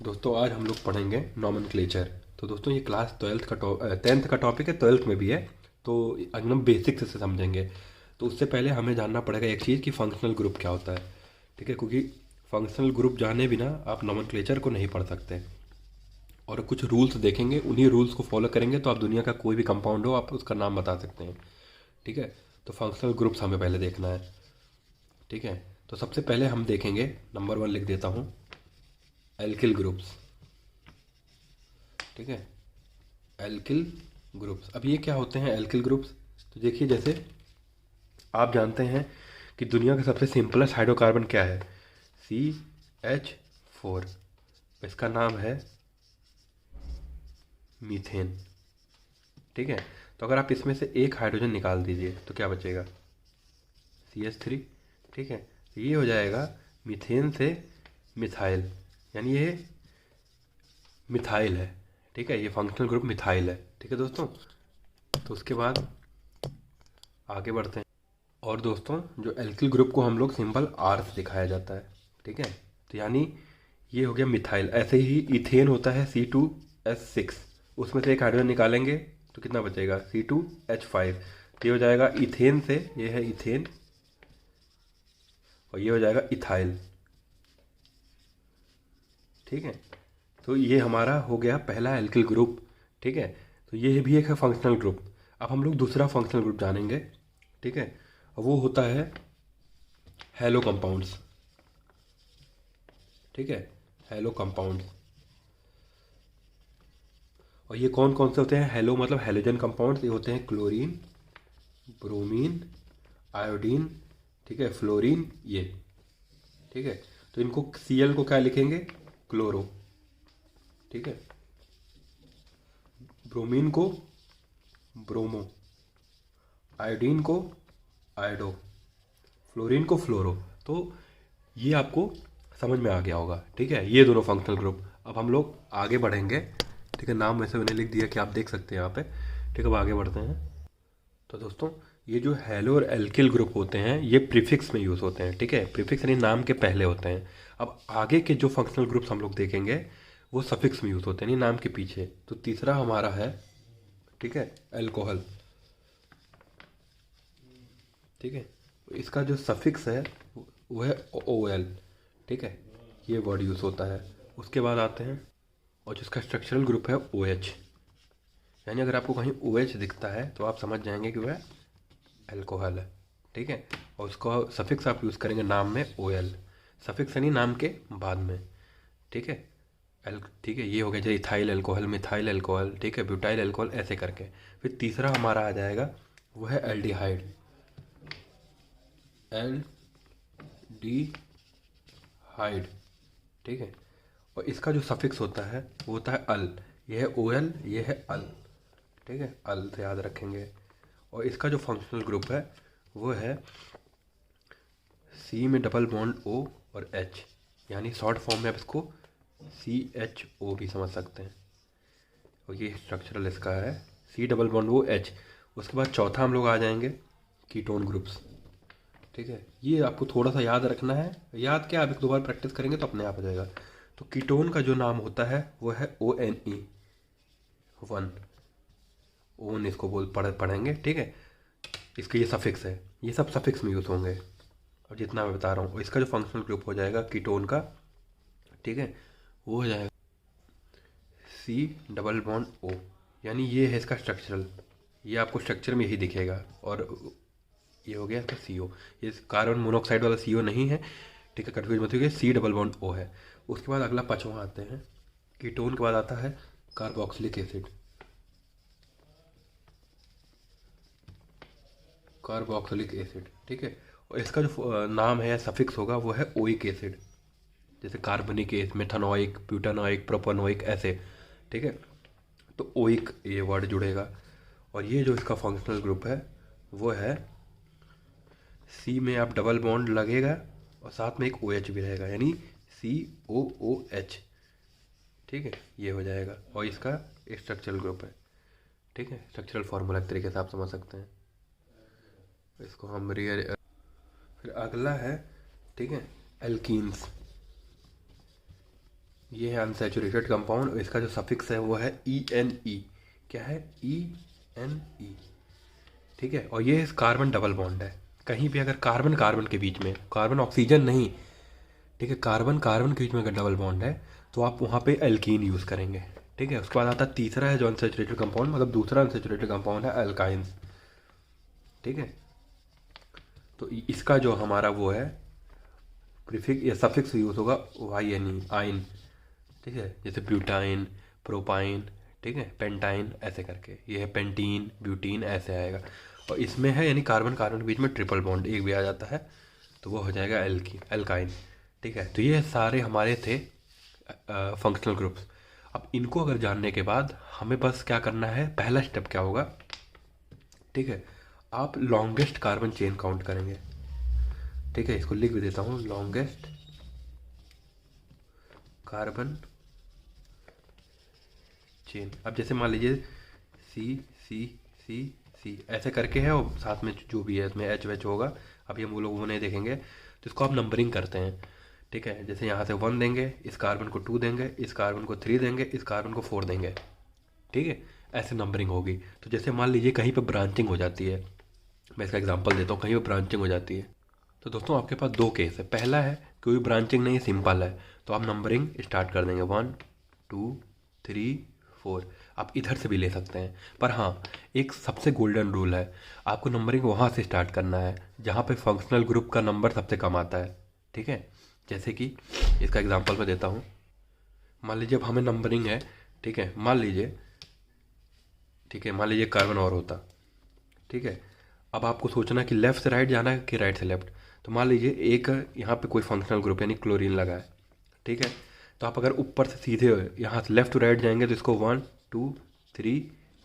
दोस्तों आज हम लोग पढ़ेंगे नॉमेनक्लेचर। तो दोस्तों ये क्लास 10th का टॉपिक है, 12th में भी है। तो एकदम बेसिक से समझेंगे। तो उससे पहले हमें जानना पड़ेगा एक चीज़ कि फंक्शनल ग्रुप क्या होता है। ठीक है, क्योंकि फंक्शनल ग्रुप जाने बिना आप नॉमेनक्लेचर को नहीं पढ़ सकते। और कुछ रूल्स देखेंगे, उन्हीं रूल्स को फॉलो करेंगे तो आप दुनिया का कोई भी कंपाउंड हो आप उसका नाम बता सकते हैं। ठीक है, तो फंक्शनल ग्रुप्स हमें पहले देखना है। ठीक है, तो सबसे पहले हम देखेंगे, नंबर 1 लिख देता हूँ, एल्किल ग्रुप्स। ठीक है, एल्किल ग्रुप्स। अब ये क्या होते हैं एल्किल ग्रुप्स? तो देखिए, जैसे आप जानते हैं कि दुनिया का सबसे सिंपलेस्ट हाइड्रोकार्बन क्या है? CH4। इसका नाम है मीथेन। ठीक है, तो अगर आप इसमें से एक हाइड्रोजन निकाल दीजिए तो क्या बचेगा? CH3। ठीक है, तो ये हो जाएगा मीथेन से मिथाइल, यानी ये मिथाइल है। ठीक है, ये फंक्शनल ग्रुप मिथाइल है। ठीक है दोस्तों, तो उसके बाद आगे बढ़ते हैं। और दोस्तों जो एल्किल ग्रुप को हम लोग सिंबल R से दिखाया जाता है। ठीक है, तो यानी ये हो गया मिथाइल। ऐसे ही इथेन होता है C2H6, उसमें से एक हाइड्रोजन निकालेंगे तो कितना बचेगा? C2H5। ये हो जाएगा इथेन से, ये है इथेन, और ये हो जाएगा इथाइल। ठीक है, तो ये हमारा हो गया पहला एल्किल ग्रुप। ठीक है, तो ये भी एक है फंक्शनल ग्रुप। अब हम लोग दूसरा फंक्शनल ग्रुप जानेंगे। ठीक है, और वो होता है हेलो कंपाउंड्स। ठीक है, हेलो कंपाउंड्स। और ये कौन कौन से होते हैं? हेलो मतलब हेलोजन कंपाउंड्स। ये होते हैं क्लोरीन, ब्रोमीन, आयोडीन, ठीक है, फ्लोरीन, ये। ठीक है, तो इनको Cl को क्या लिखेंगे? क्लोरो। ठीक है, ब्रोमीन को ब्रोमो, आयोडीन को आयोडो, फ्लोरीन को फ्लोरो। तो ये आपको समझ में आ गया होगा। ठीक है, ये दोनों फंक्शनल ग्रुप। अब हम लोग आगे बढ़ेंगे। ठीक है, नाम वैसे मैंने लिख दिया कि आप देख सकते हैं यहाँ पे। ठीक है, अब आगे बढ़ते हैं। तो दोस्तों ये जो हेलो और एल्किल ग्रुप होते हैं ये प्रीफिक्स में यूज़ होते हैं। ठीक है, प्रीफिक्स यानी नाम के पहले होते हैं। अब आगे के जो फंक्शनल ग्रुप्स हम लोग देखेंगे वो सफिक्स में यूज़ होते हैं, यानी नाम के पीछे। तो तीसरा हमारा है, ठीक है, अल्कोहल। ठीक है, इसका जो सफिक्स है वो है OL। ठीक है, ये वर्ड यूज़ होता है। उसके बाद आते हैं, और जिसका स्ट्रक्चरल ग्रुप है OH। यानी अगर आपको कहीं OH दिखता है तो आप समझ जाएंगे कि वह अल्कोहल है। ठीक है, और उसको सफिक्स आप यूज़ करेंगे नाम में OL। सफिक्स यानी नाम के बाद में। ठीक है, ठीक है, ये हो गया जैसे इथाइल अल्कोहल, मिथाइल अल्कोहल, ठीक है, ब्यूटाइल अल्कोहल, ऐसे करके। फिर तीसरा हमारा आ जाएगा, वो है एल्डिहाइड। एल्डिहाइड। ठीक है, और इसका जो सफिक्स होता है वो होता है अल। ये है OL, ये है अल। ठीक है, अल से याद रखेंगे। और इसका जो फंक्शनल ग्रुप है वो है C में डबल बॉन्ड O और H, यानी शॉर्ट फॉर्म में आप इसको CHO भी समझ सकते हैं। और ये स्ट्रक्चरल इसका है C double bond O H। उसके बाद चौथा हम लोग आ जाएंगे कीटोन ग्रुप्स। ठीक है, ये आपको थोड़ा सा याद रखना है। याद क्या, आप एक दो बार प्रैक्टिस करेंगे तो अपने आप आ जाएगा। तो कीटोन का जो नाम होता है वो है ONE1। ओन इसको पढ़ेंगे। ठीक है, इसका ये सफिक्स है, ये सब सफिक्स में यूज़ होंगे और जितना मैं बता रहा हूँ। और इसका जो फंक्शनल ग्रुप हो जाएगा कीटोन का, ठीक है, वो हो जाएगा C डबल बॉन्ड O। यानी ये है इसका स्ट्रक्चरल, ये आपको स्ट्रक्चर में यही दिखेगा। और ये हो गया इसका CO। ये कार्बन मोनोऑक्साइड वाला CO नहीं है। ठीक है, कन्फ्यूज मत होइए, C डबल बॉन्ड O है। उसके बाद अगला पाँचवा आते हैं, कीटोन के बाद आता है कार्बोक्सिलिक एसिड। कार्बोक्सिलिक एसिड, ठीक है, और इसका जो नाम है, सफिक्स होगा, वो है ओइक एसिड। जैसे कार्बनिक एसिड, मेथानोइक, ब्यूटानोइक, प्रोपानोइक, ऐसे। ठीक है, तो ओइक ये वर्ड जुड़ेगा। और ये जो इसका फंक्शनल ग्रुप है वो है C में आप डबल बॉन्ड लगेगा और साथ में एक OH भी रहेगा, यानी COOH। ठीक है, ये हो जाएगा। और इसका स्ट्रक्चरल ग्रुप है। ठीक है, स्ट्रक्चरल फार्मूला एक तरीके से आप समझ सकते हैं। इसको हम रियर। फिर अगला है, ठीक है, एल्कीन्स। ये है अनसैचुरेटेड कंपाउंड, इसका जो सफिक्स है वो है ENE। क्या है? ENE। ठीक है, और ये कार्बन डबल बॉन्ड है। कहीं भी अगर कार्बन कार्बन के बीच में, कार्बन ऑक्सीजन नहीं, ठीक है, कार्बन कार्बन के बीच में अगर डबल बॉन्ड है तो आप वहाँ पे एल्कीन यूज़ करेंगे। ठीक है, उसके बाद आता है तीसरा है जो अनसैचुरेटेड कंपाउंड, मतलब दूसरा अनसैचुरेटेड कंपाउंड है अल्काइंस। ठीक है, तो इसका जो हमारा वो है प्रीफिक्स या सफिक्स यूज़ होगा YNE, आइन। ठीक है, जैसे ब्यूटाइन, प्रोपाइन, ठीक है, पेंटाइन, ऐसे करके ये है पेंटीन, ब्यूटीन, ऐसे आएगा। और इसमें है यानी कार्बन कार्बन के बीच में ट्रिपल बॉन्ड एक भी आ जाता है तो वो हो जाएगा एल्काइन। ठीक है, तो ये सारे हमारे थे फंक्शनल ग्रुप्स। अब इनको अगर जानने के बाद हमें बस क्या करना है, पहला स्टेप क्या होगा, ठीक है, आप लॉन्गेस्ट कार्बन चेन काउंट करेंगे। ठीक है, इसको लिख भी देता हूँ, लॉन्गेस्ट कार्बन चेन। अब जैसे मान लीजिए सी सी सी सी ऐसे करके है और साथ में जो भी है इसमें HH होगा। अभी हम वो लोग वो नहीं देखेंगे, तो इसको आप नंबरिंग करते हैं। ठीक है, जैसे यहाँ से 1 देंगे, इस कार्बन को 2 देंगे, इस कार्बन को 3 देंगे, इस कार्बन को 4 देंगे। ठीक है, ऐसे नंबरिंग होगी। तो जैसे मान लीजिए कहीं पर ब्रांचिंग हो जाती है, मैं इसका एग्जांपल देता हूँ, कहीं पर ब्रांचिंग हो जाती है तो दोस्तों आपके पास 2 केस है। पहला है कोई ब्रांचिंग नहीं, सिंपल है, तो आप नंबरिंग स्टार्ट कर देंगे 1 2 3 4। आप इधर से भी ले सकते हैं, पर हाँ एक सबसे गोल्डन रूल है, आपको नंबरिंग वहाँ से स्टार्ट करना है जहाँ पे फंक्शनल ग्रुप का नंबर सबसे कम आता है। ठीक है, जैसे कि इसका एग्जांपल मैं देता हूँ। मान लीजिए अब हमें नंबरिंग है, ठीक है, मान लीजिए, ठीक है, मान लीजिए कार्बन और होता। ठीक है, अब आपको सोचना कि लेफ़्ट से राइट जाना है कि राइट से लेफ्ट। तो मान लीजिए एक यहाँ पे कोई फंक्शनल ग्रुप यानी क्लोरीन लगा है। ठीक है, तो आप अगर ऊपर से सीधे यहाँ से लेफ़्ट टू राइट जाएंगे तो इसको 1 2 3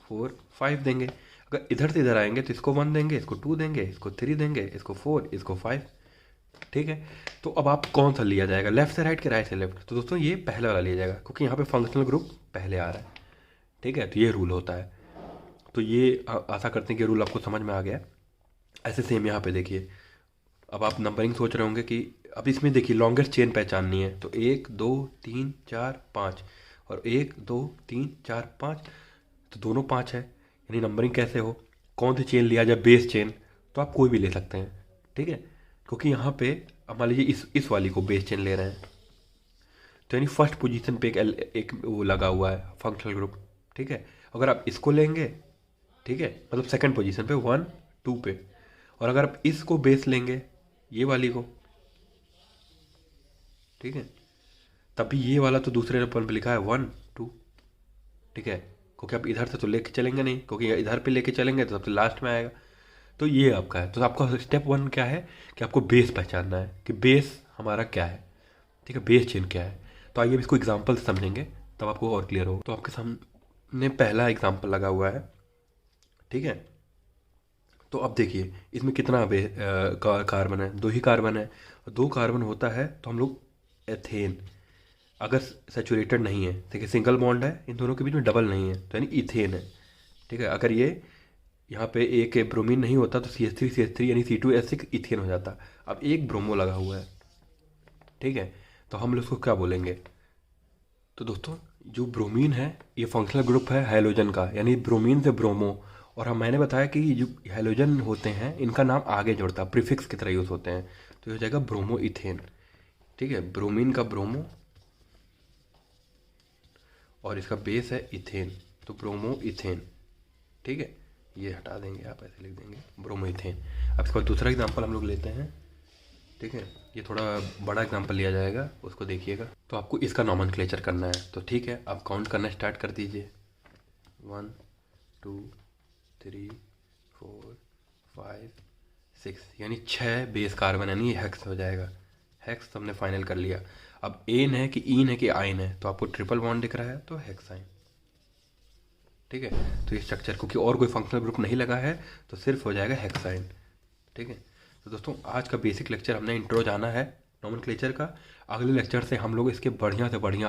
4 5 देंगे। अगर इधर से इधर आएंगे तो इसको 1 देंगे, इसको 2 देंगे, इसको 3 देंगे, इसको 4, इसको 5। ठीक है, तो अब आप कौन सा लिया जाएगा, लेफ़्ट से राइट के राइट से लेफ्ट? तो दोस्तों ये पहले वाला लिया जाएगा क्योंकि यहाँ पे फंक्शनल ग्रुप पहले आ रहा है। ठीक है, तो ये रूल होता है। तो ये आशा करते हैं कि रूल आपको समझ में आ गया। ऐसे सेम यहाँ पे देखिए, अब आप नंबरिंग सोच रहे होंगे कि अब इसमें देखिए लॉन्गेस्ट चेन पहचाननी है, तो 1 2 3 4 5 और 1 2 3 4 5, तो दोनों 5 है। यानी नंबरिंग कैसे हो, कौन सी चेन लिया जाए, बेस चेन, तो आप कोई भी ले सकते हैं। ठीक है, क्योंकि यहाँ पे अब मान लीजिए इस वाली को बेस चेन ले रहे हैं, तो यानी फर्स्ट पोजीशन पे एक वो लगा हुआ है फंक्शनल ग्रुप। ठीक है, अगर आप इसको लेंगे, ठीक है, मतलब सेकंड पोजीशन पे 1 2 पे, और अगर आप इसको बेस लेंगे ये वाली को, ठीक है, तभी ये वाला तो दूसरे नंबर पे लिखा है 1 2। ठीक है, क्योंकि आप इधर से तो लेके चलेंगे नहीं, क्योंकि इधर पे लेके चलेंगे तो सबसे लास्ट में आएगा। तो ये आपका है, तो आपका स्टेप 1 क्या है कि आपको बेस पहचानना है कि बेस हमारा क्या है। ठीक है, बेस चेन क्या है। तो आइए इसको एग्जाम्पल से समझेंगे तब आपको और क्लियर होगा। तो आपके सामने पहला एग्जाम्पल लगा हुआ है। ठीक है, तो अब देखिए इसमें कितना कार्बन है, 2 ही कार्बन है, और 2 कार्बन होता है तो हम लोग एथेन, अगर सैचुरेटेड नहीं है, देखिए सिंगल बॉन्ड है, इन दोनों के बीच में डबल नहीं है, तो यानी इथेन है। ठीक है, अगर ये यहाँ पे एक ब्रोमीन नहीं होता तो CH3 यानी C2H6 इथेन हो जाता। अब एक ब्रोमो लगा हुआ है। ठीक है, तो हम लोग उसको क्या बोलेंगे, तो दोस्तों जो ब्रोमीन है ये फंक्शनल ग्रुप है हैलोजन का, यानी ब्रोमीन से ब्रोमो। और हम मैंने बताया कि जो हैलोजन होते हैं इनका नाम आगे जुड़ता है, प्रीफिक्स की तरह यूज़ होते हैं, तो ये हो जाएगा ब्रोमो इथेन। ठीक है, ब्रोमीन का ब्रोमो और इसका बेस है इथेन, तो ब्रोमो इथेन। ठीक है, ये हटा देंगे, आप ऐसे लिख देंगे ब्रोमो इथेन। अब इसका दूसरा एग्जांपल हम लोग लेते हैं। ठीक है, ये थोड़ा बड़ा एग्जांपल लिया जाएगा, उसको देखिएगा। तो आपको इसका नॉमेनक्लेचर करना है, तो ठीक है आप काउंट करना स्टार्ट कर दीजिए। 1 2 3 4 5 6, यानी 6 बेस कार्बन, यानी हेक्स हो जाएगा। हेक्स तो हमने फाइनल कर लिया। अब एन है कि ईन है कि आइन है, तो आपको ट्रिपल बॉन्ड दिख रहा है तो हेक्साइन। ठीक है, तो ये स्ट्रक्चर क्योंकि और कोई फंक्शनल ग्रुप नहीं लगा है तो सिर्फ हो जाएगा हेक्साइन। ठीक है, तो दोस्तों आज का बेसिक लेक्चर हमने इंट्रो जाना है नॉमेनक्लेचर का। अगले लेक्चर से हम लोग इसके बढ़िया से बढ़िया